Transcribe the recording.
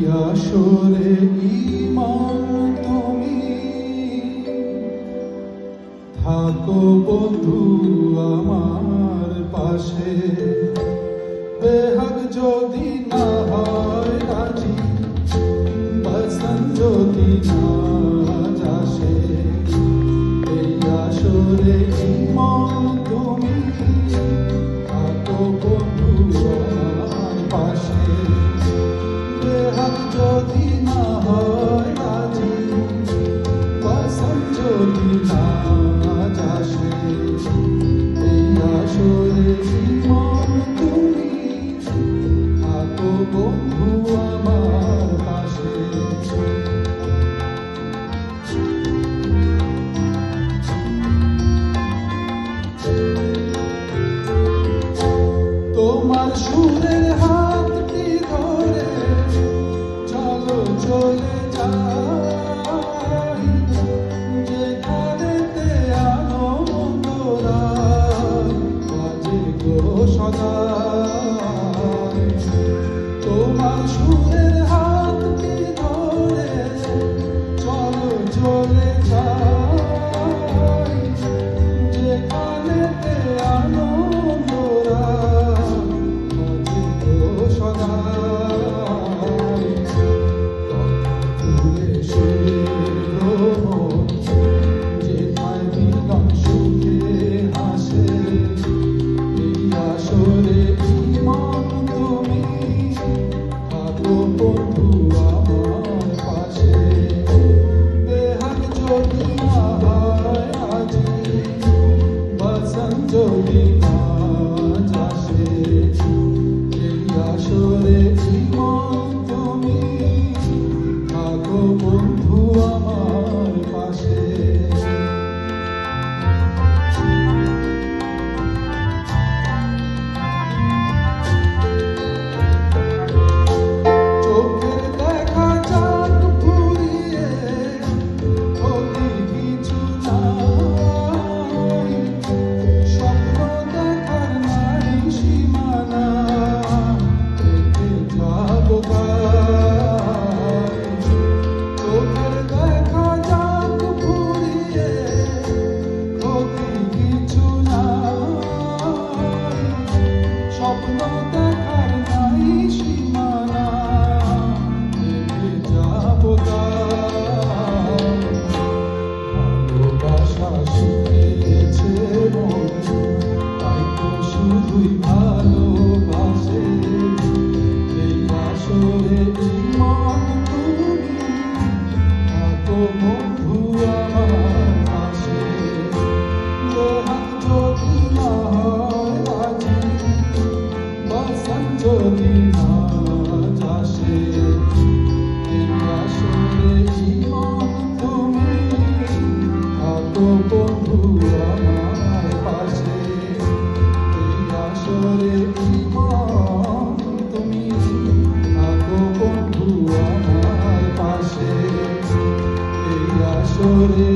আসরে ঈমান তুমি থাকো বন্ধু আমার পাশে, বেহাগ যদি না হয় রাজি, বসন যদি না যাসে, এই আসরে ঈমান তুমি থাকো বন্ধু আমার পাশে, বেহাগ যদি না হয় রাজি, বসন যদি না যাসে, এই আসরে ঈমান তুমি থাকো বন্ধু আমার পাশে। তোমার সুরের হাতটি ধরে চলো চলে যাই, যেখানেতে আনন্দরা বাজে গো সদাই। তোমার সুরের হাতটি ধরে চলো চলে যাই, যেখানেতে আনন্দরা বাজে গো সদাই। কথা তুলে সুরের ভ্রমণ, যেথায় মিলন সুখে হাসে, এই আসরে ঈমান তুমি থাকো বন্ধু আমার পাশে, বেহাগ যদি না হয় রাজি, বসন যদি না যাসে, এই আসরে ঈমান তুমি থাকো বন্ধু আমার পাশে। চোখের দেখা চাঁদ ফুরিয়ে ক্ষতি কিছু নাই, স্বপ্ন দেখার নাই সীমানা, রেখে যাবো গায়। চোখের দেখা চাঁদ ফুরিয়ে ক্ষতি কিছু নাই, স্বপ্ন দেখার নাই সীমানা, রেখে যাবো গায়। ভালোবাসা শিখেছে মন, তাই তো শুধুই ভালোবাসে, এই আসরে ঈমান তুমি থাকো বন্ধু আমার পাশে, বেহাগ যদি না হয় রাজি, বসন যদি না যাসে, এই আসরে ঈমান তুমি থাকো বন্ধু আমার পাশে, এই আসরে ঈমান তুমি থাকো বন্ধু আমার পাশে, এই আসরে